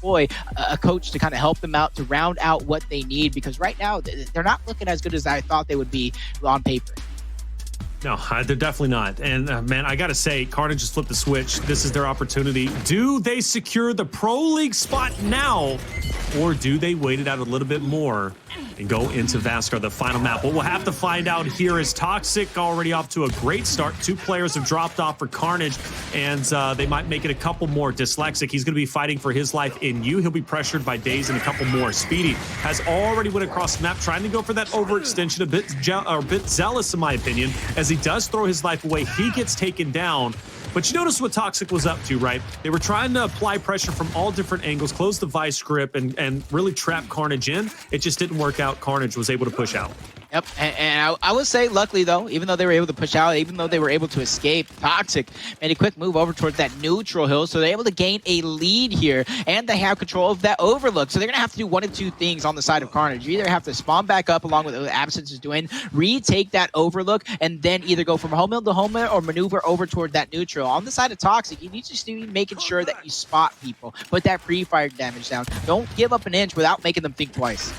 deploy a coach to kind of help them out, to round out what they need, because right now they're not looking as good as I thought they would be on paper. No, they're definitely not. And man, I gotta say, Carnage just flipped the switch. This is their opportunity. Do they secure the Pro League spot now, or do they wait it out a little bit more and go into Vascar, the final map? What we'll have to find out here is Toxic already off to a great start. 2 players have dropped off for Carnage, and they might make it a couple more. Dyslexic, he's going to be fighting for his life in you. He'll be pressured by Daze and a couple more. Speedy has already went across the map, trying to go for that overextension, a bit zealous in my opinion, as he does throw his life away. He gets taken down. But you notice what Toxic was up to, right? They were trying to apply pressure from all different angles, close the vice grip, and really trap Carnage in. It just didn't work out. Carnage was able to push out. Yep, and I would say, luckily though, even though they were able to push out, even though they were able to escape, Toxic made a quick move over towards that neutral hill, so they're able to gain a lead here, and they have control of that overlook. So they're going to have to do one of 2 things on the side of Carnage. You either have to spawn back up along with what Absence is doing, retake that overlook, and then either go from home hill to home hill or maneuver over toward that neutral. On the side of Toxic, you need to be making sure that you spot people, put that pre-fire damage down. Don't give up an inch without making them think twice.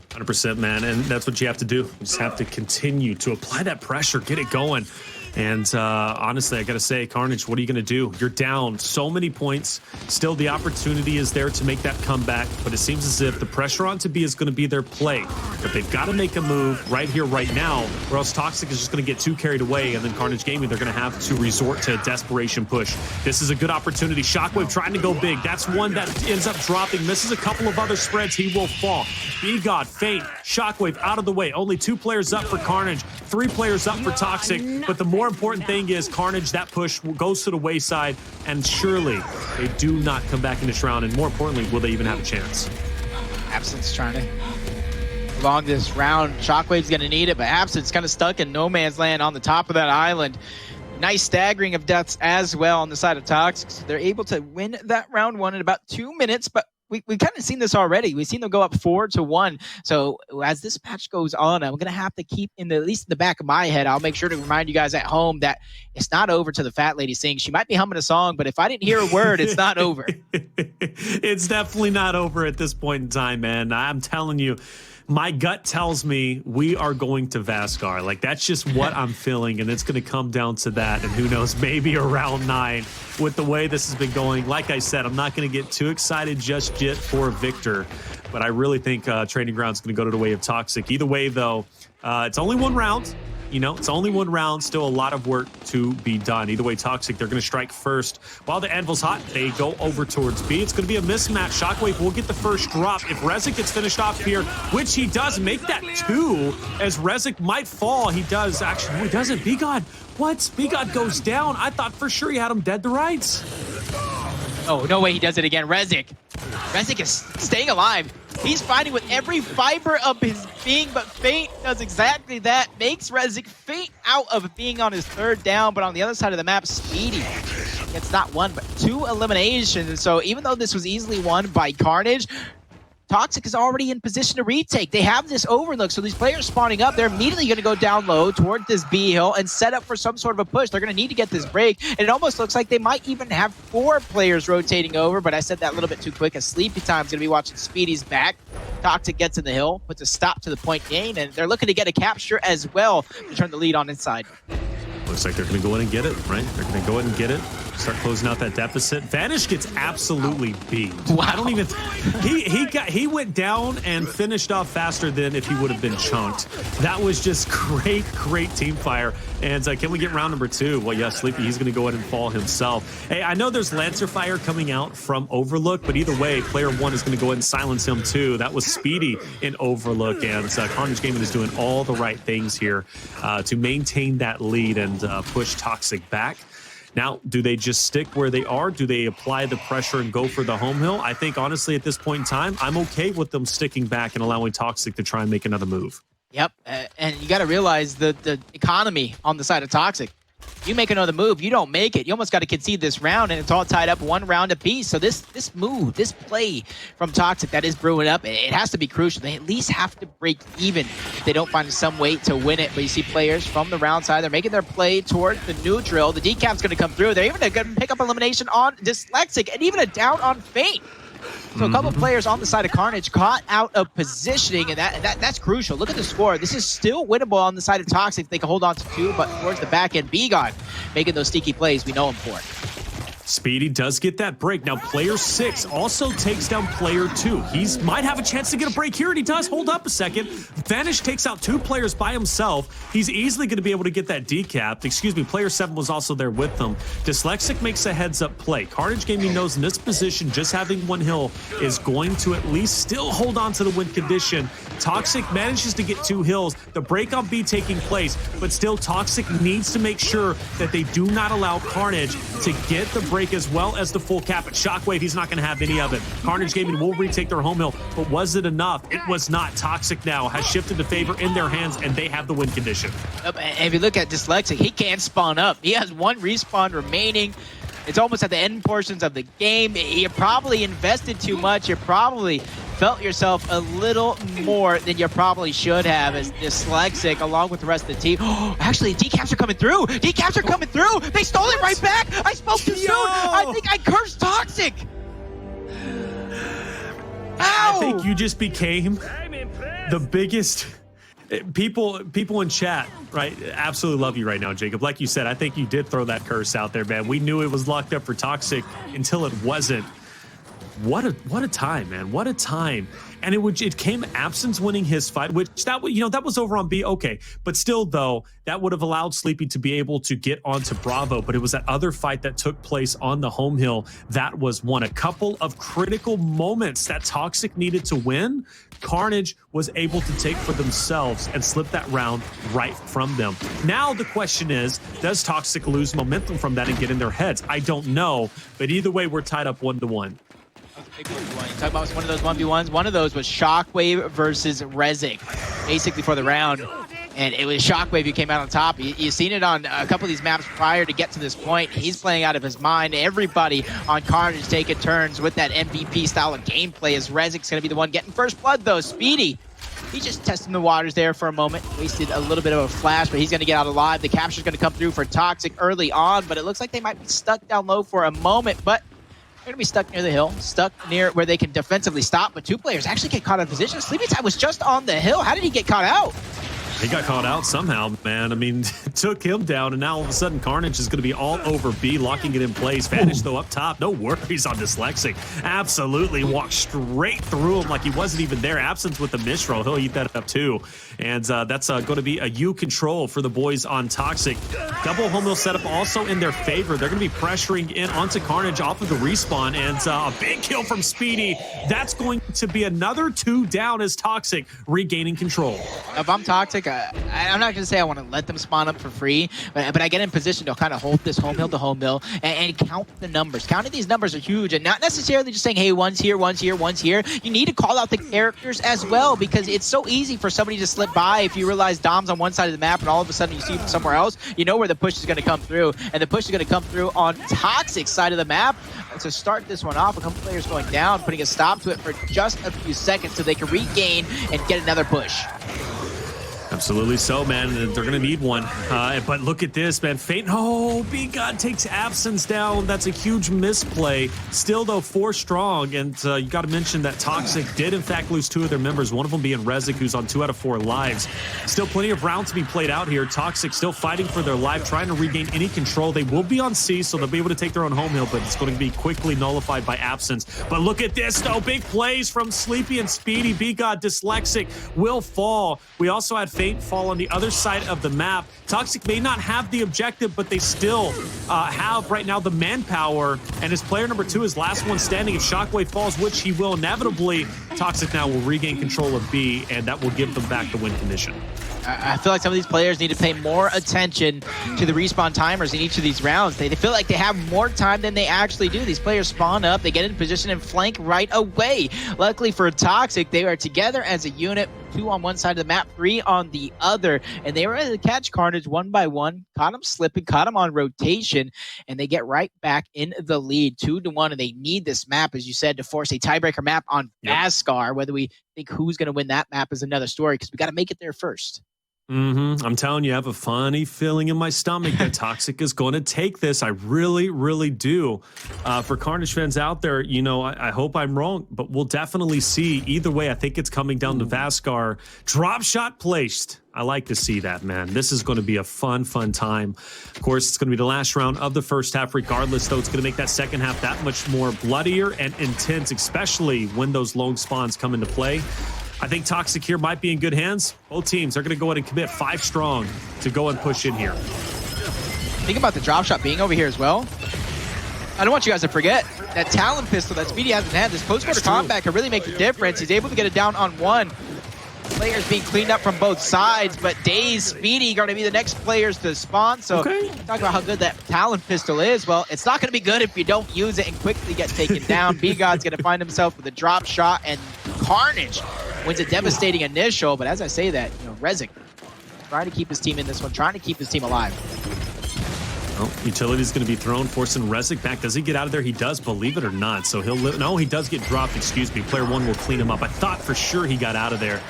100%, man, and that's what you have to do. You just have to continue to apply that pressure, get it going. And honestly, I gotta say, Carnage, what are you gonna do? You're down so many points. Still, the opportunity is there to make that comeback, but it seems as if the pressure on to B is gonna be their play. But they've got to make a move right here, right now, or else Toxic is just gonna get too carried away, and then Carnage Gaming, they're gonna have to resort to a desperation push. This is a good opportunity. Shockwave trying to go big. That's one that ends up dropping. Misses a couple of other spreads. He will fall. Bgod, Fate, Shockwave out of the way. Only 2 players up for Carnage, 3 players up for Toxic, but the more important thing is Carnage, that push goes to the wayside, and surely they do not come back in this round, and more importantly, will they even have a chance? Absence trying to prolong this round. Shockwave's going to need it, but Absence kind of stuck in no man's land on the top of that island. Nice staggering of deaths as well on the side of Toxic. So they're able to win that round 1 in about 2 minutes, but we've kind of seen this already. We've seen them go up 4-1. So as this match goes on, I'm going to have to keep at least in the back of my head, I'll make sure to remind you guys at home that it's not over till the fat lady sings. She might be humming a song, but if I didn't hear a word, it's not over. It's definitely not over at this point in time, man. I'm telling you, my gut tells me we are going to Vascar. Like, that's just what I'm feeling, and it's going to come down to that. And who knows, maybe around 9 with the way this has been going. Like I said, I'm not going to get too excited just yet for Victor, but I really think Training Ground's going to go to the way of Toxic. Either way, though, it's only 1 round. You know, it's only 1 round, still a lot of work to be done. Either way, Toxic, they're going to strike first. While the anvil's hot, they go over towards B. It's going to be a mismatch. Shockwave will get the first drop. If Rezik gets finished off here, which he does, make that 2, as Rezik might fall. He does, actually, no, he doesn't. Bgod, what? Bgod goes down. I thought for sure he had him dead to rights. Oh, no way he does it again. Rezik is staying alive. He's fighting with every fiber of his being, but Fate does exactly that. Makes Rezik Fate out of being on his 3rd down, but on the other side of the map, Speedy gets not 1, but 2 eliminations. So even though this was easily won by Carnage, Toxic is already in position to retake. They have this overlook, so these players spawning up, they're immediately going to go down low toward this B hill and set up for some sort of a push. They're going to need to get this break, and it almost looks like they might even have 4 players rotating over, but I said that a little bit too quick, as Sleepy Time's going to be watching Speedy's back. Toxic gets in the hill, puts a stop to the point gain, and they're looking to get a capture as well to turn the lead on inside. Looks like they're going to go in and get it, right? They're going to go in and get it. Start closing out that deficit. Vanish gets absolutely beat. Wow. I don't even. He went down and finished off faster than if he would have been chunked. That was just great team fire. And can we get round number 2? Well, yeah, Sleepy, he's going to go ahead and fall himself. Hey, I know there's Lancer fire coming out from Overlook, but either way, player 1 is going to go ahead and silence him too. That was Speedy in Overlook, and Carnage Gaming is doing all the right things here to maintain that lead and push Toxic back. Now, do they just stick where they are? Do they apply the pressure and go for the home hill? I think, honestly, at this point in time, I'm okay with them sticking back and allowing Toxic to try and make another move. Yep, and you got to realize the economy on the side of Toxic. You make another move, you don't make it. You almost got to concede this round, and it's all tied up 1 round apiece. So this move, this play from Toxic that is brewing up, it has to be crucial. They at least have to break even if they don't find some way to win it. But you see players from the round side, they're making their play toward the neutral. The decap's going to come through. They're even going to pick up elimination on Dyslexic and even a down on Fate. So a couple players on the side of Carnage caught out of positioning, and that's crucial. Look at the score. This is still winnable on the side of Toxic if they can hold on to 2, but towards the back end, Bgod making those sneaky plays we know him for. Speedy does get that break. Now, player 6 also takes down player 2. He might have a chance to get a break here, and he does. Hold up a second. Vanish takes out 2 players by himself. He's easily going to be able to get that decapped. Excuse me, player 7 was also there with them. Dyslexic makes a heads-up play. Carnage Gaming knows in this position, just having 1 hill is going to at least still hold on to the win condition. Toxic manages to get 2 hills. The break on B taking place, but still Toxic needs to make sure that they do not allow Carnage to get the break as well as the full cap. At Shockwave, he's not going to have any of it. Carnage Gaming will retake their home hill, but was it enough? It was not. Toxic now has shifted the favor in their hands, and they have the win condition. And if you look at Dyslexic, he can't spawn up. He has 1 respawn remaining. It's almost at the end portions of the game. You probably invested too much. You probably felt yourself a little more than you probably should have as Dyslexic, along with the rest of the team. Actually, decaps are coming through. Decaps are coming through. They stole it right back. I spoke too soon. I think I cursed Toxic. Ow! I think you just became the biggest... People in chat, right, absolutely love you right now, Jacob. Like you said, I think you did throw that curse out there, man. We knew it was locked up for Toxic until it wasn't. What a time, man. What a time. And it came Absence winning his fight, which that was over on B. Okay, but still though, that would have allowed Sleepy to be able to get onto Bravo. But it was that other fight that took place on the home hill that was won. A couple of critical moments that Toxic needed to win. Carnage was able to take for themselves and slip that round right from them. Now the question is, does Toxic lose momentum from that and get in their heads? I don't know, but either way, we're tied up 1-1. You talk about one of those 1v1s. One of those was Shockwave versus Rezik, basically for the round. And it was Shockwave who came out on top. You've seen it on a couple of these maps prior to get to this point. He's playing out of his mind. Everybody on Carnage taking turns with that MVP style of gameplay as Rezik's going to be the one getting first blood, though. Speedy, he's just testing the waters there for a moment. Wasted a little bit of a flash, but he's going to get out alive. The capture's going to come through for Toxic early on, but it looks like they might be stuck down low for a moment. But they're going to be stuck near the hill, stuck near where they can defensively stop, but 2 players actually get caught in position. Sleepy Time was just on the hill. How did he get caught out? He got caught out somehow, man. I mean, took him down, and now all of a sudden Carnage is going to be all over B, locking it in place. Vanish, though, up top. No worries on Dyslexic. Absolutely walked straight through him like he wasn't even there. Absence with the Mistral. He'll eat that up, too. And that's going to be a U control for the boys on Toxic. Double home hill setup also in their favor. They're going to be pressuring in onto Carnage off of the respawn, and a big kill from Speedy. That's going to be another 2 down as Toxic regaining control. If I'm Toxic, I'm not going to say I want to let them spawn up for free, but I get in position to kind of hold this home hill to home hill and count the numbers. Counting these numbers are huge, and not necessarily just saying, hey, one's here, one's here, one's here. You need to call out the characters as well, because it's so easy for somebody to slip by if you realize Dom's on one side of the map and all of a sudden you see him somewhere else. You know where the push is going to come through, and the push is going to come through on Toxic's side of the map. And to start this one off, a couple players going down, putting a stop to it for just a few seconds so they can regain and get another push. Absolutely so, man. They're going to need one. But look at this, man. Fate. Oh, Bgod takes Absence down. That's a huge misplay. Still, though, 4 strong. And you got to mention that Toxic did, in fact, lose 2 of their members, one of them being Rezik, who's on 2 out of 4 lives. Still plenty of rounds to be played out here. Toxic still fighting for their life, trying to regain any control. They will be on C, so they'll be able to take their own home hill, but it's going to be quickly nullified by Absence. But look at this, though. Big plays from Sleepy and Speedy. Bgod, Dyslexic will fall. We also had Fate fall on the other side of the map. Toxic may not have the objective, but they still have right now the manpower, and as player number 2 is last one standing. If Shockwave falls, which he will inevitably, Toxic now will regain control of B, and that will give them back the win condition. I feel like some of these players need to pay more attention to the respawn timers in each of these rounds. They feel like they have more time than they actually do. These players spawn up, they get in position and flank right away. Luckily for Toxic, they are together as a unit, 2 on one side of the map, 3 on the other, and they were able to catch Carnage 1 by 1, caught him slipping, caught him on rotation, and they get right back in the lead, 2-1, and they need this map, as you said, to force a tiebreaker map on Vascar. Whether we think who's going to win that map is another story, because we got to make it there first. I'm telling you, I have a funny feeling in my stomach that Toxic is going to take this. I really, really do. For Carnage fans out there, you know, I hope I'm wrong, but we'll definitely see. Either way, I think it's coming down to Vaskar. Drop shot placed. I like to see that, man. This is going to be a fun time. Of course, it's going to be the last round of the first half. Regardless, though, it's going to make that second half that much more bloodier and intense, especially when those lone spawns come into play. I think Toxic here might be in good hands. Both teams are going to go ahead and commit 5 strong to go and push in here. Think about the drop shot being over here as well. I don't want you guys to forget that Talon pistol that Speedy has in hand. This post-quarter combat can really make the difference. He's able to get it down on one. Players being cleaned up from both sides, but Daze, Speedy going to be the next players to spawn. So talk about how good that Talon pistol is. Well, it's not going to be good if you don't use it and quickly get taken down. Bgod's going to find himself with a drop shot, and Carnage wins a devastating initial. But as I say that, you know, Rezik trying to keep his team in this one, trying to keep his team alive. Well, utility's going to be thrown, forcing Rezik back. Does he get out of there? He does, believe it or not. So he'll no, he does get dropped. Excuse me. Player 1 will clean him up. I thought for sure he got out of there.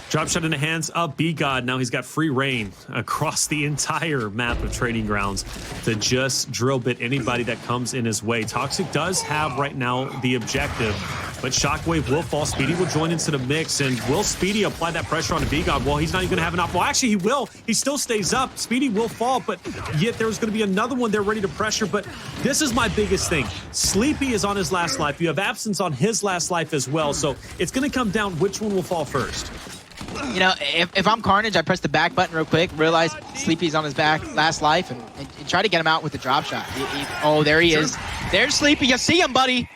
Drop shot in the hands of Bgod. Now he's got free reign across the entire map of Trading Grounds to just drill bit anybody that comes in his way. Toxic does have right now the objective, but Shockwave will fall. Speedy will join into the mix, and will Speedy apply that pressure on Bgod? Well, he's not even going to have an op. Well, actually, he will. He still stays up. Speedy will fall, but yet there's going to be another one there ready to pressure. But this is my biggest thing. Sleepy is on his last life. You have Absence on his last life as well, so it's going to come down which one will fall first. You know, if I'm Carnage, I press the back button real quick, realize Sleepy's on his last life, and try to get him out with the drop shot. Oh, there he is. There's Sleepy. You see him, buddy.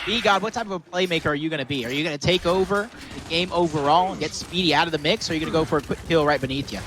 Bgod, what type of a playmaker are you going to be? Are you going to take over the game overall and get Speedy out of the mix, or are you going to go for a quick kill right beneath you?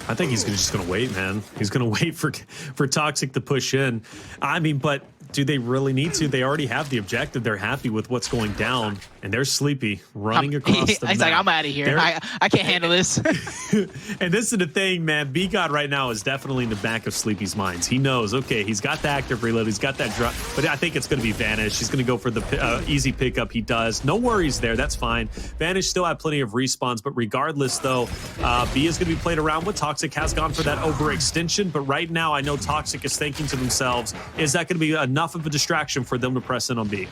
I think he's just going to wait, man. He's going to wait for Toxic to push in. I mean, but do they really need to? They already have the objective. They're happy with what's going down, and they're Sleepy running across the map. He's like, I'm out of here. I can't handle this. And this is the thing, man. Bgod right now is definitely in the back of Sleepy's minds. He knows, okay, he's got the active reload. He's got that drop, but I think it's going to be Vanish. He's going to go for the easy pickup. He does. No worries there. That's fine. Vanish still have plenty of respawns, but regardless, though, B is going to be played around with. Toxic has gone for that overextension, but right now I know Toxic is thinking to themselves, is that going to be enough of a distraction for them to press in on B?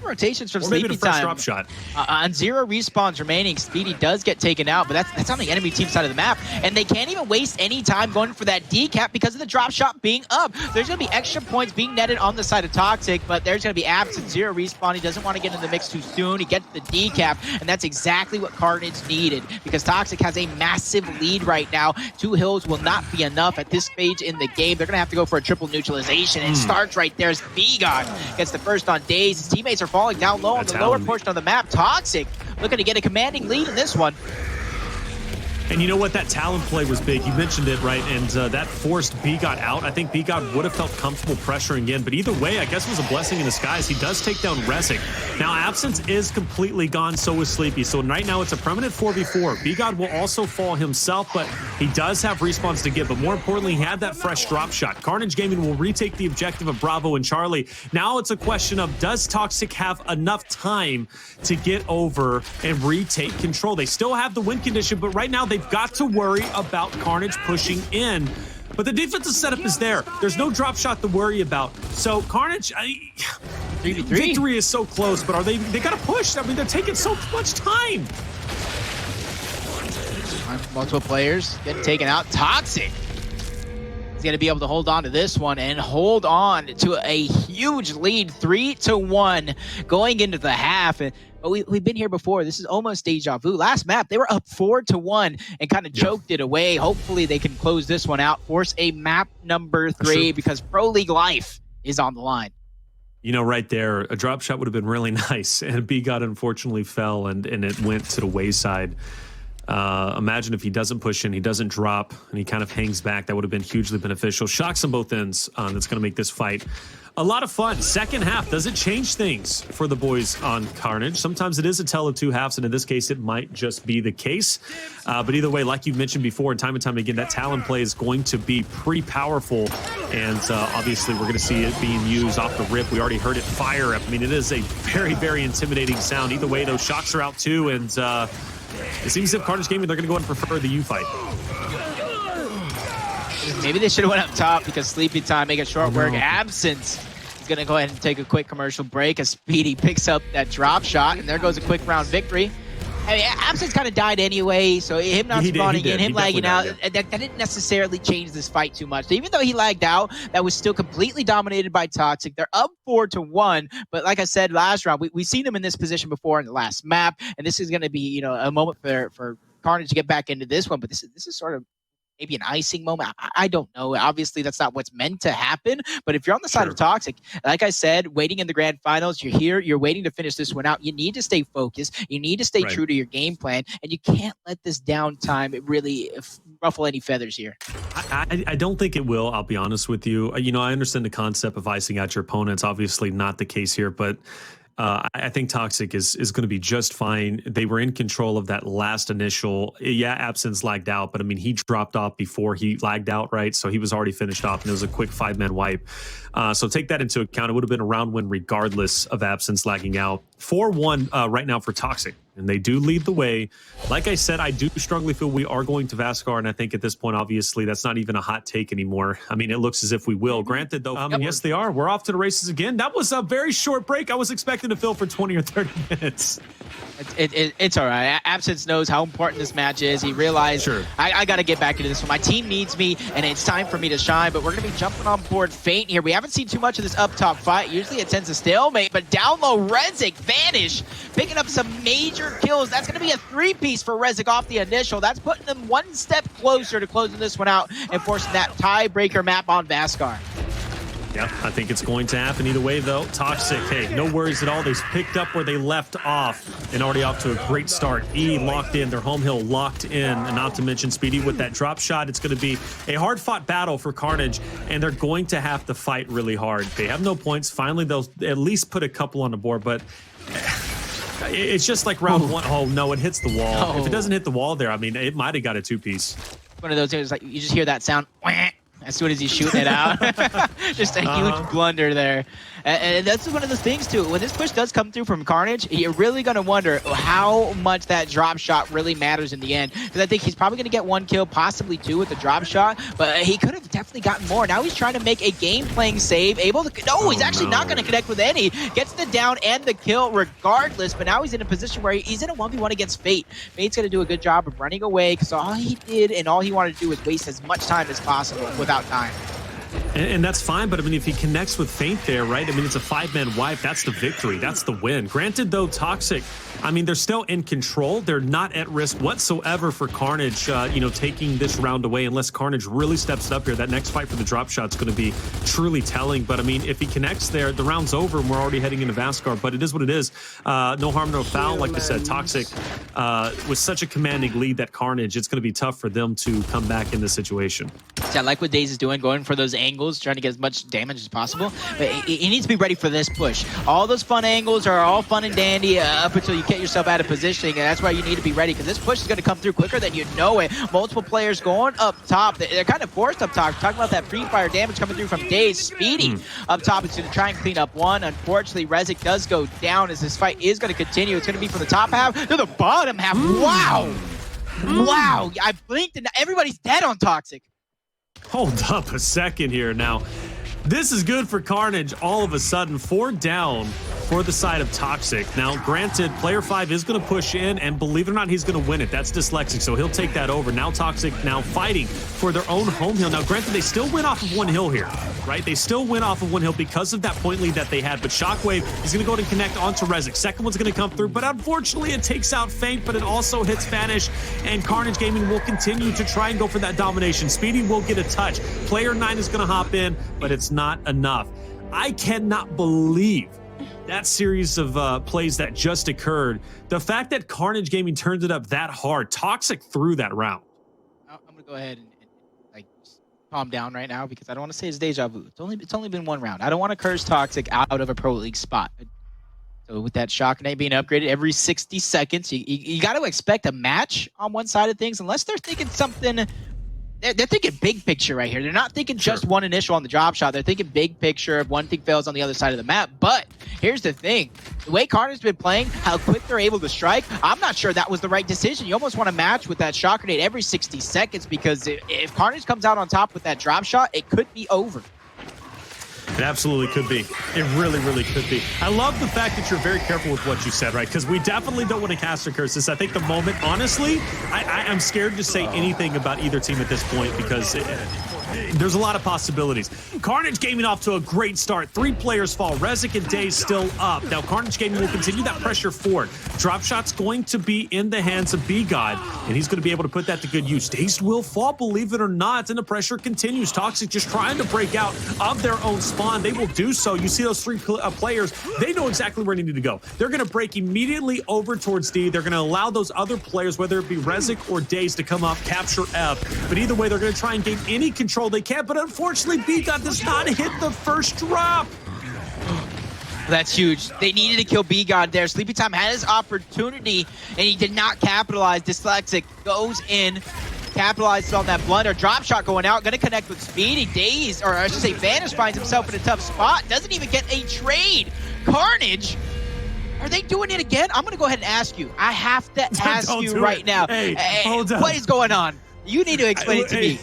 Rotations from or maybe Sleepy the first time. drop shot. On 0 respawns remaining, Speedy does get taken out, but that's on the enemy team side of the map, and they can't even waste any time going for that decap because of the drop shot being up. There's going to be extra points being netted on the side of Toxic, but there's going to be Absent 0 respawn. He doesn't want to get in the mix too soon. He gets the decap, and that's exactly what Carnage needed because Toxic has a massive lead right now. 2 hills will not be enough at this stage in the game. They're going to have to go for a triple neutralization, and starts right there as Bgod gets the first on Daze. His teammates are falling down low on the lower portion of the map. Toxic looking to get a commanding lead in this one. And you know what? That Talon play was big. You mentioned it, right? And that forced Bgod out. I think Bgod would have felt comfortable pressuring in. But either way, I guess it was a blessing in disguise. He does take down Rezik. Now, Absence is completely gone. So is Sleepy. So right now, it's a permanent 4v4. Bgod will also fall himself, but he does have respawns to give. But more importantly, he had that fresh drop shot. Carnage Gaming will retake the objective of Bravo and Charlie. Now it's a question of, does Toxic have enough time to get over and retake control? They still have the win condition, but right now, they've got to worry about Carnage pushing in. But the defensive setup is there. There's no drop shot to worry about. So Carnage, 3v3. Victory is so close, but they got to push. I mean, they're taking so much time. Multiple players getting taken out. Toxic is going to be able to hold on to this one and hold on to a huge lead, 3-1 going into the half. But we've been here before. This is almost deja vu. Last map, they were up 4-1 and kind of choked it away. Hopefully they can close this one out, force a map number 3 because Pro League life is on the line. You know, right there, a drop shot would have been really nice. And Bgod unfortunately fell and it went to the wayside. Imagine if he doesn't push in, he doesn't drop, and he kind of hangs back. That would have been hugely beneficial. Shocks on both ends. That's going to make this fight a lot of fun. Second half, does it change things for the boys on Carnage? Sometimes it is a tale of 2 halves, and in this case, it might just be the case. But either way, like you've mentioned before, and time again, that Talon play is going to be pretty powerful. And obviously, we're going to see it being used off the rip. We already heard it fire up. I mean, it is a very, very intimidating sound. Either way, those shocks are out too, and it seems as if Carnage Gaming, they're going to go and prefer the U fight. Maybe they should have went up top because sleepy time, make it short work. Absence is going to go ahead and take a quick commercial break as Speedy picks up that drop shot, and there goes a quick round victory. I mean, Absence kind of died anyway, so him not spawning in, him lagging out, that didn't necessarily change this fight too much. So even though he lagged out, that was still completely dominated by Toxic. They're up 4-1, but like I said last round, we've seen them in this position before in the last map, and this is going to be, you know, a moment for Carnage to get back into this one, but this is sort of maybe an icing moment. I don't know. Obviously, that's not what's meant to happen. But if you're on the side of Toxic, like I said, waiting in the grand finals, you're here, you're waiting to finish this one out. You need to stay focused. You need to stay true to your game plan. And you can't let this downtime really ruffle any feathers here. I don't think it will, I'll be honest with you. You know, I understand the concept of icing out your opponents. Obviously not the case here, but I think Toxic is going to be just fine. They were in control of that last initial. Yeah, Absence lagged out, but I mean, he dropped off before he lagged out, right? So he was already finished off, and it was a quick 5-man wipe. So take that into account. It would have been a round win regardless of Absence lagging out. 4-1 right now for Toxic, and they do lead the way. Like I said, I do strongly feel we are going to Vascar, and I think at this point, obviously, that's not even a hot take anymore. I mean, it looks as if we will. Granted, though, yes, they are. We're off to the races again. That was a very short break. I was expecting to fill for 20 or 30 minutes. It's all right. Absence knows how important this match is. He realized, I got to get back into this one. My team needs me, and it's time for me to shine, but we're going to be jumping on board Feint here. We haven't seen too much of this up top fight. Usually it tends to stalemate, but down low, Rezik, Vanish, picking up some major kills. That's going to be a 3-piece for Rezik off the initial. That's putting them one step closer to closing this one out and forcing that tiebreaker map on Vascar. Yeah, I think it's going to happen either way, though. Toxic, hey, no worries at all. They've picked up where they left off and already off to a great start. E locked in, their home hill locked in, and not to mention Speedy with that drop shot. It's going to be a hard-fought battle for Carnage, and they're going to have to fight really hard. They have no points. Finally, they'll at least put a couple on the board, but it's just like round one. Oh, no, it hits the wall. If it doesn't hit the wall there, I mean, it might have got a 2-piece. One of those things, like you just hear that sound as soon as he's shooting it out. Just a huge blunder there. And that's one of those things, too. When this push does come through from Carnage, you're really going to wonder how much that drop shot really matters in the end. Because I think he's probably going to get 1 kill, possibly 2 with the drop shot. But he could have definitely gotten more. Now he's trying to make a game-playing save. Able to... No, he's actually not going to connect with any. Gets the down and the kill regardless. But now he's in a position where he's in a 1v1 against Fate. Fate's going to do a good job of running away. Because all he did and all he wanted to do was waste as much time as possible without dying. And that's fine, but I mean, if he connects with Feint there, right? I mean, it's a 5-man wipe. That's the victory. That's the win. Granted, though, Toxic, I mean, they're still in control. They're not at risk whatsoever for Carnage, you know, taking this round away unless Carnage really steps it up here. That next fight for the drop shot's going to be truly telling. But I mean, if he connects there, the round's over and we're already heading into Vascar. But it is what it is. No harm, no foul. Like I said, Toxic with such a commanding lead that Carnage, it's going to be tough for them to come back in this situation. Yeah, I like what Daze is doing, going for those angles, trying to get as much damage as possible. But he needs to be ready for this push. All those fun angles are all fun and dandy up until you get yourself out of positioning, and that's why you need to be ready, because this push is going to come through quicker than you know it. Multiple players going up top. They're kind of forced up top. Talking about that free fire damage coming through from Daze. Speedy up top is going to try and clean up one. Unfortunately, Rezik does go down as this fight is going to continue. It's going to be from the top half to the bottom half. Wow! Wow! I blinked and everybody's dead on Toxic. Hold up a second here now. This is good for Carnage. All of a sudden, 4 down for the side of Toxic. Now, granted, player 5 is going to push in, and believe it or not, he's going to win it. That's Dyslexic, so he'll take that over. Now Toxic now fighting for their own home hill. Now, granted, they still win off of 1 hill here, right? They still win off of 1 hill because of that point lead that they had, but Shockwave is going to go ahead and connect onto Rezik. Second one's going to come through, but unfortunately, it takes out Feint, but it also hits Vanish, and Carnage Gaming will continue to try and go for that domination. Speedy will get a touch. Player 9 is going to hop in, but it's not enough. I cannot believe that series of plays that just occurred. The fact that Carnage Gaming turned it up that hard, Toxic threw that round. I'm gonna go ahead and like calm down right now, because I don't want to say it's deja vu. It's only been 1 round. I don't want to curse Toxic out of a Pro League spot. So with that shock grenade being upgraded every 60 seconds, you got to expect a match on one side of things, unless they're thinking something they're thinking big picture right here. They're not thinking just one initial on the drop shot. They're thinking big picture. If one thing fails on the other side of the map. But here's the thing. The way Carnage's been playing, how quick they're able to strike, I'm not sure that was the right decision. You almost want to match with that shot grenade every 60 seconds because if Carnage comes out on top with that drop shot, it could be over. It absolutely could be. It really, really could be. I love the fact that you're very careful with what you said, right? Because we definitely don't want to cast or curse this. I think the moment, honestly, I'm scared to say anything about either team at this point because there's a lot of possibilities. Carnage Gaming off to a great start. 3 players fall. Rezik and Daze still up. Now Carnage Gaming will continue that pressure forward. Drop shot's going to be in the hands of Bgod, and he's going to be able to put that to good use. Daze will fall, believe it or not, and the pressure continues. Toxic just trying to break out of their own spawn. They will do so. You see those 3 players, they know exactly where they need to go. They're going to break immediately over towards D. They're going to allow those other players, whether it be Rezik or Daze, to come up, capture F. But either way, they're going to try and gain any control they can. But unfortunately, Bgod does not hit the first drop. That's huge. They needed to kill Bgod there. Sleepy Time had his opportunity, and he did not capitalize. Dyslexic goes in, capitalizes on that blunder. Drop shot going out, going to connect with Speedy. Daze, or I should say Vanish, finds himself in a tough spot. Doesn't even get a trade. Carnage, are they doing it again? I'm going to go ahead and ask you. I have to ask you right now. Hey, hold on. What is going on? You need to explain it to me.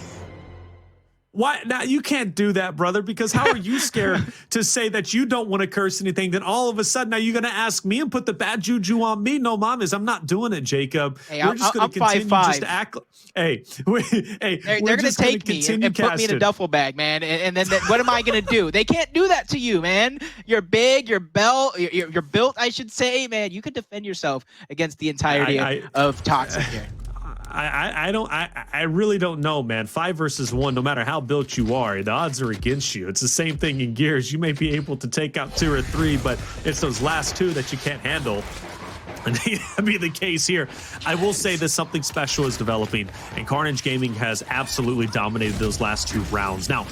Why? Now, you can't do that, brother, because how are you scared to say that you don't want to curse anything? Then all of a sudden, now you're going to ask me and put the bad juju on me? No, mamas, I'm not doing it, Jacob. Hey, we're just going to continue just to act. Hey, they're going to take me and put me in a duffel bag, man. And then what am I going to do? They can't do that to you, man. You're big, you're built, I should say, man. You can defend yourself against the entirety of Toxic here. I really don't know, man. 5 versus 1, no matter how built you are, the odds are against you. It's the same thing in Gears. You may be able to take out 2 or 3, but it's those last 2 that you can't handle. And that'd be the case here. I will say that something special is developing, and Carnage Gaming has absolutely dominated those last 2 rounds. Now,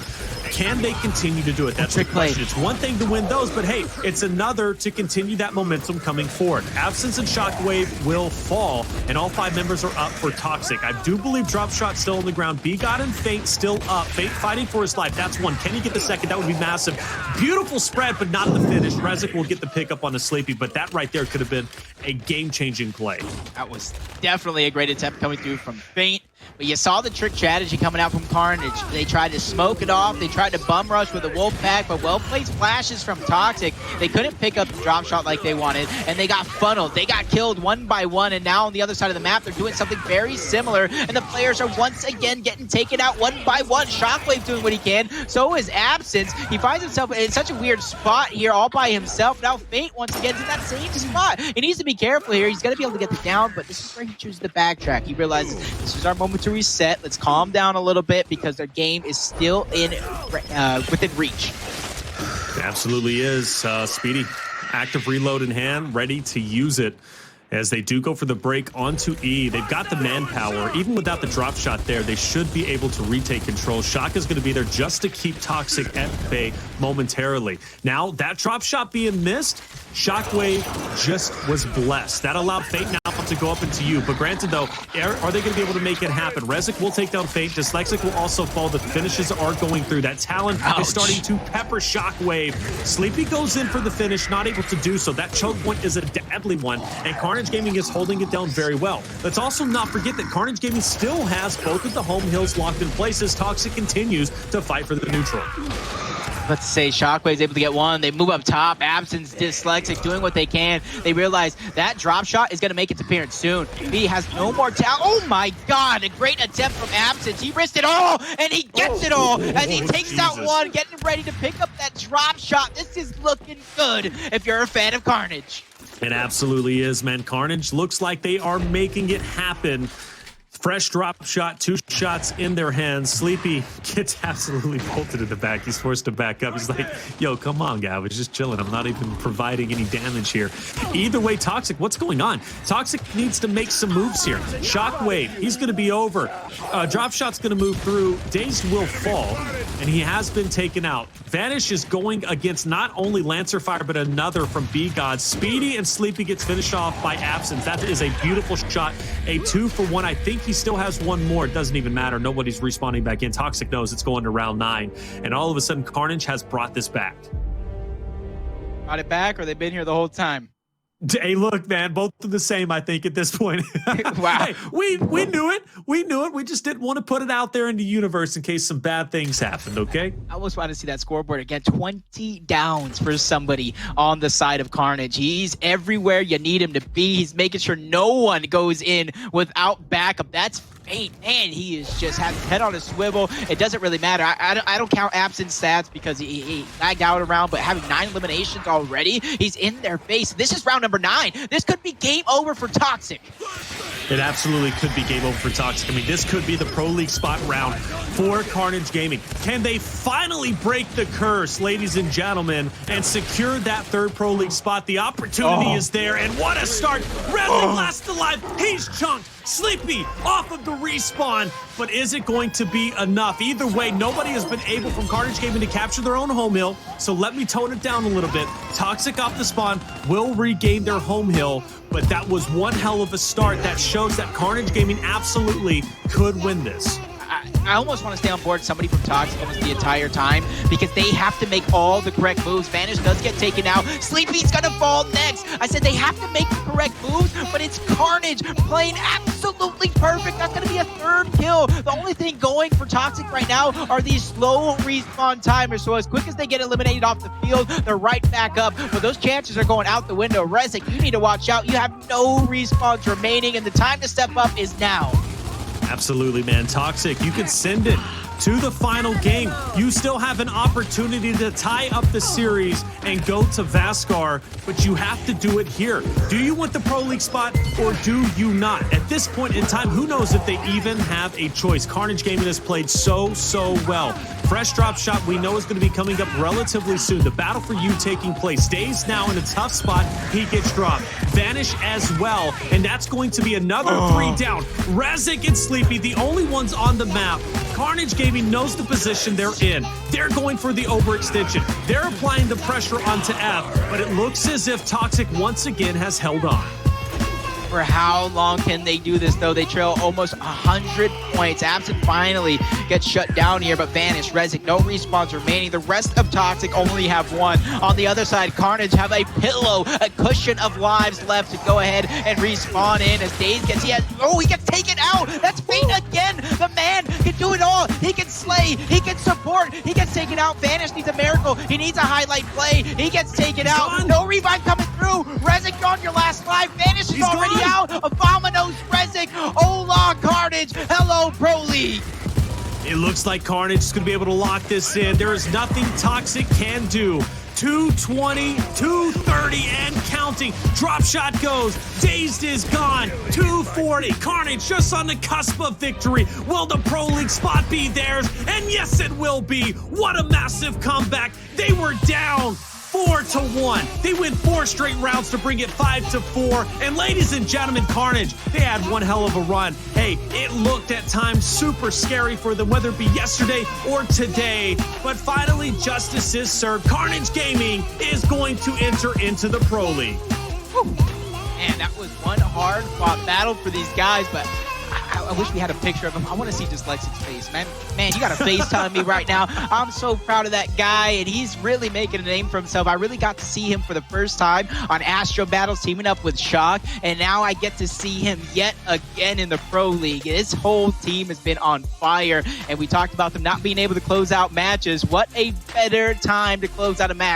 can they continue to do it? That's the question. It's one thing to win those, but hey, it's another to continue that momentum coming forward. Absence and Shockwave will fall, and all 5 members are up for Toxic. I do believe Drop Shot still on the ground. Bgod and Fate still up. Fate fighting for his life. That's one. Can he get the second? That would be massive. Beautiful spread, but not the finish. Rezik will get the pickup on the Sleepy, but that right there could have been a game-changing play. That was definitely a great attempt coming through from Feint. But you saw the trick strategy coming out from Carnage. They tried to smoke it off. They tried to bum rush with the wolf pack, but well-placed flashes from Toxic. They couldn't pick up the drop shot like they wanted, and they got funneled. They got killed one by one, and now on the other side of the map, they're doing something very similar, and the players are once again getting taken out one by one. Shockwave doing what he can. So is Absence. He finds himself in such a weird spot here all by himself. Now Feint once again is in that same spot. He needs to be careful here. He's going to be able to get the down, but this is where he chooses to backtrack. He realizes this is our moment to reset. Let's calm down a little bit because their game is still in within reach. It absolutely is. Speedy, active reload in hand, ready to use it as they do go for the break onto E. They've got the manpower. Even without the drop shot there, they should be able to retake control. Shock is going to be there just to keep Toxic at bay momentarily. Now, that drop shot being missed, Shockwave just was blessed. That allowed Fate now to go up into you. But granted, though, are they going to be able to make it happen? Rezik will take down Fate. Dyslexic will also fall. The finishes are going through. That Talon is starting to pepper Shockwave. Sleepy goes in for the finish, not able to do so. That choke point is a deadly one, and Carnage Gaming is holding it down very well. Let's also not forget that Carnage Gaming still has both of the home hills locked in place as Toxic continues to fight for the neutral. Let's say Shockwave's able to get one. They move up top. Absence, Dyslexic doing what they can. They realize that drop shot is going to make its appearance soon. He has no more talent. Oh my God, a great attempt from Absence. He risked it all, and he gets it all, and he takes out one, getting ready to pick up that drop shot. This is looking good if you're a fan of Carnage. It absolutely is, man. Carnage looks like they are making it happen. Fresh drop shot, 2 shots in their hands. Sleepy gets absolutely bolted in the back. He's forced to back up. He's like, yo, come on, guy. I was just chilling. I'm not even providing any damage here. Either way, Toxic, what's going on? Toxic needs to make some moves here. Shockwave, he's going to be over. Drop shot's going to move through. Dazed will fall, and he has been taken out. Vanish is going against not only Lancer Fire, but another from Bgod. Speedy and Sleepy gets finished off by Absence. That is a beautiful shot. A 2-for-1. I think he's still has one more. It doesn't even matter. Nobody's respawning back in. Toxic knows it's going to round 9. And all of a sudden, Carnage has brought this back. Brought it back, or they've been here the whole time? Hey, look, man, both are the same, I think, at this point. Wow. Hey, we knew it. We knew it. We just didn't want to put it out there in the universe in case some bad things happened, okay? I almost want to see that scoreboard again. 20 downs for somebody on the side of Carnage. He's everywhere you need him to be. He's making sure no one goes in without backup. That's Fate. Man, he is just has his head on a swivel. It doesn't really matter. I don't count absence stats because he lagged out around, but having 9 eliminations already, he's in their face. This is round number 9. This could be game over for Toxic. It absolutely could be game over for Toxic. I mean, this could be the Pro League spot round for Carnage Gaming. Can they finally break the curse, ladies and gentlemen, and secure that 3rd Pro League spot? The opportunity is there, and what a start. Resin last alive. He's chunked. Sleepy off of the respawn, but is it going to be enough? Either way, nobody has been able from Carnage Gaming to capture their own home hill, so let me tone it down a little bit. Toxic off the spawn will regain their home hill, but that was one hell of a start. That shows that Carnage Gaming absolutely could win this. I almost want to stay on board somebody from Toxic almost the entire time because they have to make all the correct moves. Vanish does get taken out. Sleepy's gonna fall next. I said they have to make the correct moves, but it's Carnage playing absolutely perfect. That's gonna be a 3rd kill. The only thing going for Toxic right now are these slow respawn timers. So as quick as they get eliminated off the field, they're right back up. But those chances are going out the window. Rezik, you need to watch out. You have no respawns remaining, and the time to step up is now. Absolutely, man. Toxic, you can send it to the final game. You still have an opportunity to tie up the series and go to Vaskar, but you have to do it here. Do you want the Pro League spot or do you not? At this point in time, who knows if they even have a choice? Carnage Gaming has played so well. Fresh drop shot we know is going to be coming up relatively soon. The battle for you taking place. Days now in a tough spot. He gets dropped. Vanish as well, and that's going to be another 3 down. Rezik and Sleepy, the only ones on the map. Carnage Gaming knows the position they're in. They're going for the overextension. They're applying the pressure onto F, but it looks as if Toxic once again has held on. For how long can they do this, though? They trail almost 100 points. Absent finally gets shut down here, but Vanish, Rezik, no respawns remaining. The rest of Toxic only have 1. On the other side, Carnage have a pillow, a cushion of lives left to go ahead and respawn in as Daze gets, he gets taken out. That's Fate again. The man can do it all. He can slay, he can support, he gets taken out. Vanish needs a miracle. He needs a highlight play. He gets taken out. No revive coming through. Rezik on your last life. Vanish is already out. Abominos, Rezik, Ola, Carnage. Hello, Pro League. It looks like Carnage is going to be able to lock this in. There is nothing Toxic can do. 220, 230, and counting. Drop shot goes. Dazed is gone. 240. Carnage just on the cusp of victory. Will the Pro League spot be theirs? And yes, it will be. What a massive comeback. They were down 4-1. They win 4 straight rounds to bring it 5-4. And ladies and gentlemen, Carnage, they had one hell of a run. Hey, it looked at times super scary for them, whether it be yesterday or today. But finally, justice is served. Carnage Gaming is going to enter into the Pro League. Whew. Man, that was one hard-fought battle for these guys, but I wish we had a picture of him. I want to see Dyslexic's face, man. Man, you got to FaceTime me right now. I'm so proud of that guy, and he's really making a name for himself. I really got to see him for the first time on Astro Battles, teaming up with Shock, and now I get to see him yet again in the Pro League. This whole team has been on fire, and we talked about them not being able to close out matches. What a better time to close out a match